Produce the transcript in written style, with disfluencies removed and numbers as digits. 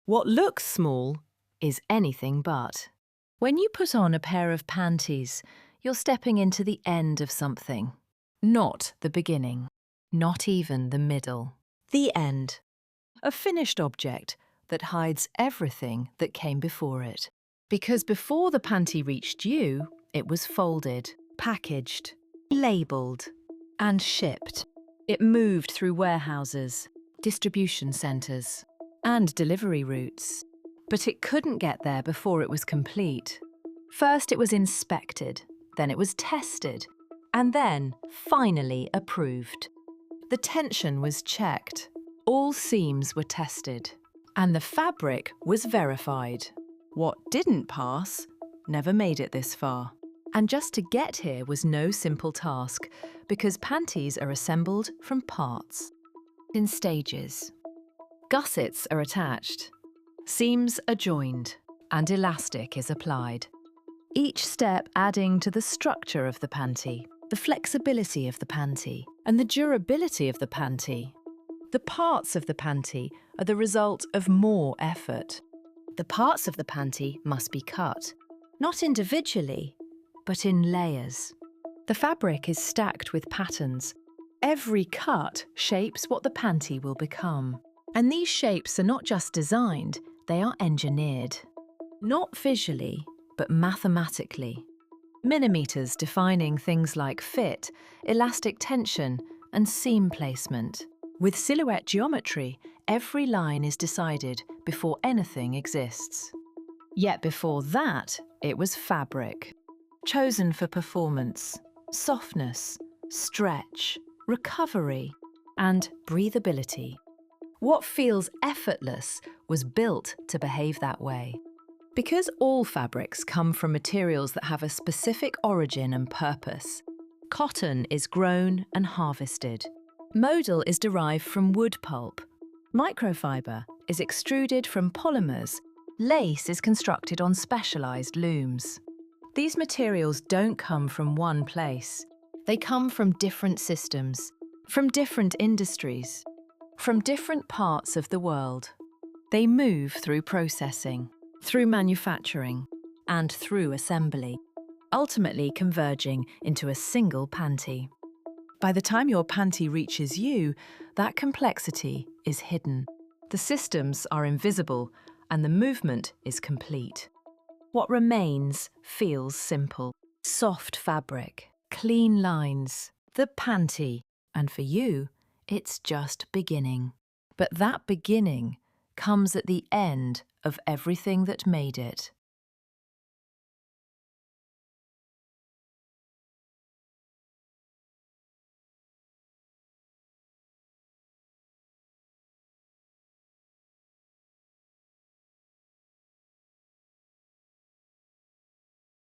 What looks small is anything but. When you put on a pair of panties, you're stepping into the end of something. Not the beginning. Not even the middle. The end. A finished object that hides everything that came before it. Because before the panty reached you, it was folded, packaged, labelled, and shipped. It moved through warehouses, distribution centres, and delivery routes. But it couldn't get there before it was complete. First it was inspected, then it was tested, and then finally approved. The tension was checked, all seams were tested, and the fabric was verified. What didn't pass never made it this far. And just to get here was no simple task, because panties are assembled from parts. In stages. Gussets are attached, seams are joined, and elastic is applied. Each step adding to the structure of the panty, the flexibility of the panty, and the durability of the panty. The parts of the panty are the result of more effort. The parts of the panty must be cut, not individually, but in layers. The fabric is stacked with patterns. Every cut shapes what the panty will become. And these shapes are not just designed, they are engineered. Not visually, but mathematically. Millimeters defining things like fit, elastic tension, and seam placement. With silhouette geometry, every line is decided before anything exists. Yet before that, it was fabric. Chosen for performance, softness, stretch, recovery, and breathability. What feels effortless was built to behave that way. Because all fabrics come from materials that have a specific origin and purpose. Cotton is grown and harvested. Modal is derived from wood pulp. Microfiber is extruded from polymers. Lace is constructed on specialized looms. These materials don't come from one place. They come from different systems, from different industries, from different parts of the world. They move through processing, through manufacturing, and through assembly, ultimately converging into a single panty. By the time your panty reaches you, that complexity is hidden. The systems are invisible, and the movement is complete. What remains feels simple. Soft fabric, clean lines, the panty, and for you, it's just beginning. But that beginning comes at the end of everything that made it.